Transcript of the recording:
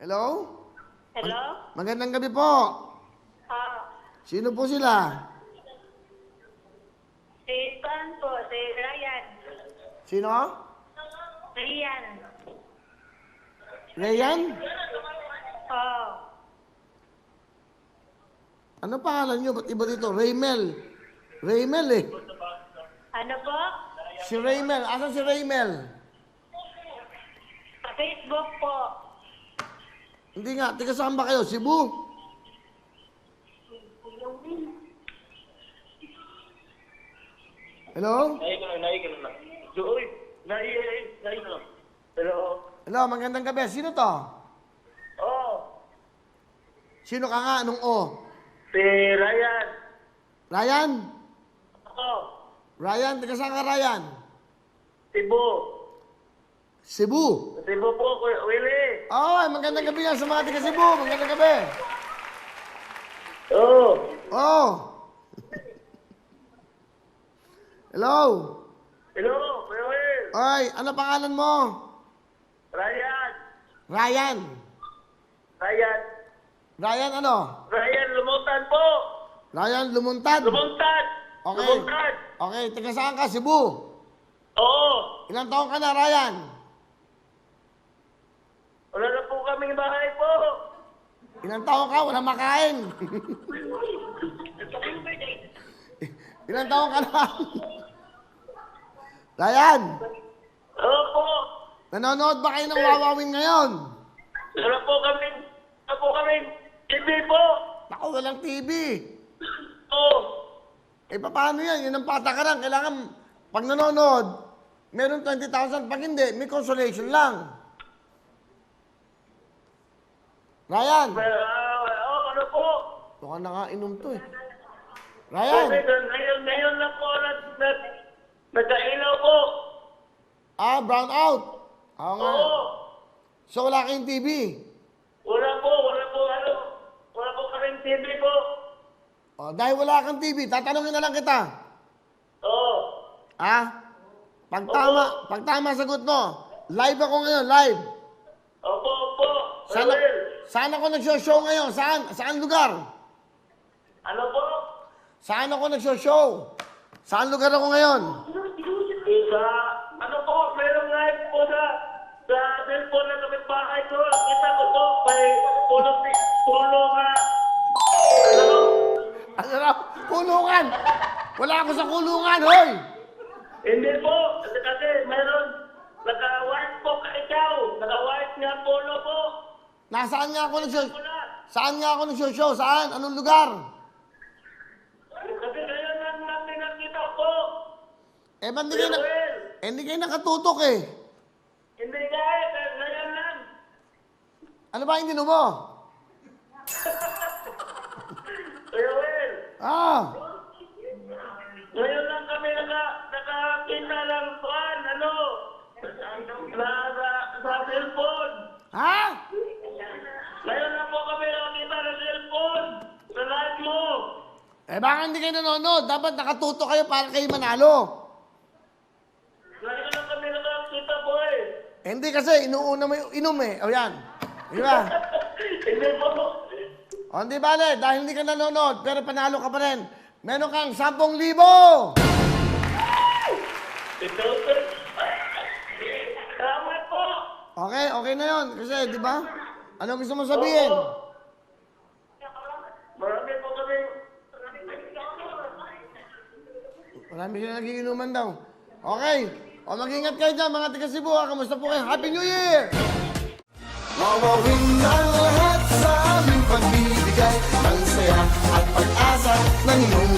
Hello? Hello? Magandang gabi po. Sino po sila? Si Pan po, si Ryan. Sino? Ryan. Rayan? Oh. Ano pangalan nyo? Ba't iba dito? Raymel. Raymel eh. Ano po? Si Raymel. Asan si Raymel? Sa Facebook po. Hindi nga. Tiga saan ba kayo? Cebu? Hello? Naik ka na. Uy, naik ka na. Hello? Hello, magandang gabi. Sino to? Oh, Sino ka nga? Anong O? si Ryan. Ryan? Oh, Ryan? Tiga saan ka, Ryan? Cebu. Cebu? Cebu po, Kuya Willie. Oh, magandang gabi yan sa mga tiga Cebu. Magandang gabi. Oh, Oh. Hello? hello, Kuya Will. Oy, ano pangalan mo? Ryan. Ryan. Ryan. Ryan ano? Ryan, lumutan po. Ryan Lumuntad. Lumuntad. Okay. Lumuntad. Okay, taga saan ka? Cebu. Oo. Ilang taon ka na, Ryan? Wala na po kaming bahay po. Ilang taon ka? Walang makain. Ilang taon ka na? Ryan, Oo po. nanonood ba kayo ng Wawawin ngayon? Wala po kaming TV po. Ako, walang TV. Oo. Eh, paano yan? Yan ang patakaran. Kailangan, pag nanonood, meron 20,000. Pag hindi, may consolation lang. Ryan, Ano po? baka nakainom to eh. Ryan, Ngayon lang po nagkailaw po. brown out. Oo nga. Oo. So, wala kayong TV. Wala po kaming TV po. Dahil wala kang TV, tatanungin na lang kita. Oo. Pag tama sagot mo, live ako ngayon, live. Opo. Saan ako nagsho-show ngayon? Saan lugar? Ano po? Saan ako nagsho-show? Saan lugar ako ngayon? Ano po? Merong live po sa cellphone na kapitbahay ko. Kita ko to. May pulo nga. Ano? Ano raw? Kulungan! Wala ako sa kulungan, hoy! Hindi po. Kasi meron naka-white po ka ikaw. Naka-white nga polo po. Nasaan nga ako nagsho... Wala. Saan nga ako nagsho-show? Saan? Anong lugar? Kasi ngayon lang natin nakita po. Eh, ba't Kuya Will. hindi kayo nakatutok eh? Hindi guys. Ngayon lang. Ano ba hindi mo? Kuya Will. Ngayon lang kami nakakita ng fan. Ano? Sa cellphone. Ha? Ngayon lang po kami nakakita ng cellphone. Sa live mo. Eh, baka hindi kayo nanonood. Dapat nakatutok kayo para kayo manalo. Ngayon lang kami nakakita po eh. Hindi kasi, inuuna mo yung inom eh. O yan. Di ba? Hindi po. O, hindi bale, dahil hindi ka nanonood, pero panalo ka pa rin. Meron kang 10,000! Ito. Salamat po. Okay, okay na yon. Kasi, di ba? Ano gusto mo sabihin? Marami po kami. Marami sila nagiinuman daw. Okay. O, mag-ingat kayo dyan, mga taga Cebu. Kamusta po kayo? Happy New Year! Wawawin ang lahat sa aming pagbibigay ng saya at pag-asa ng iyong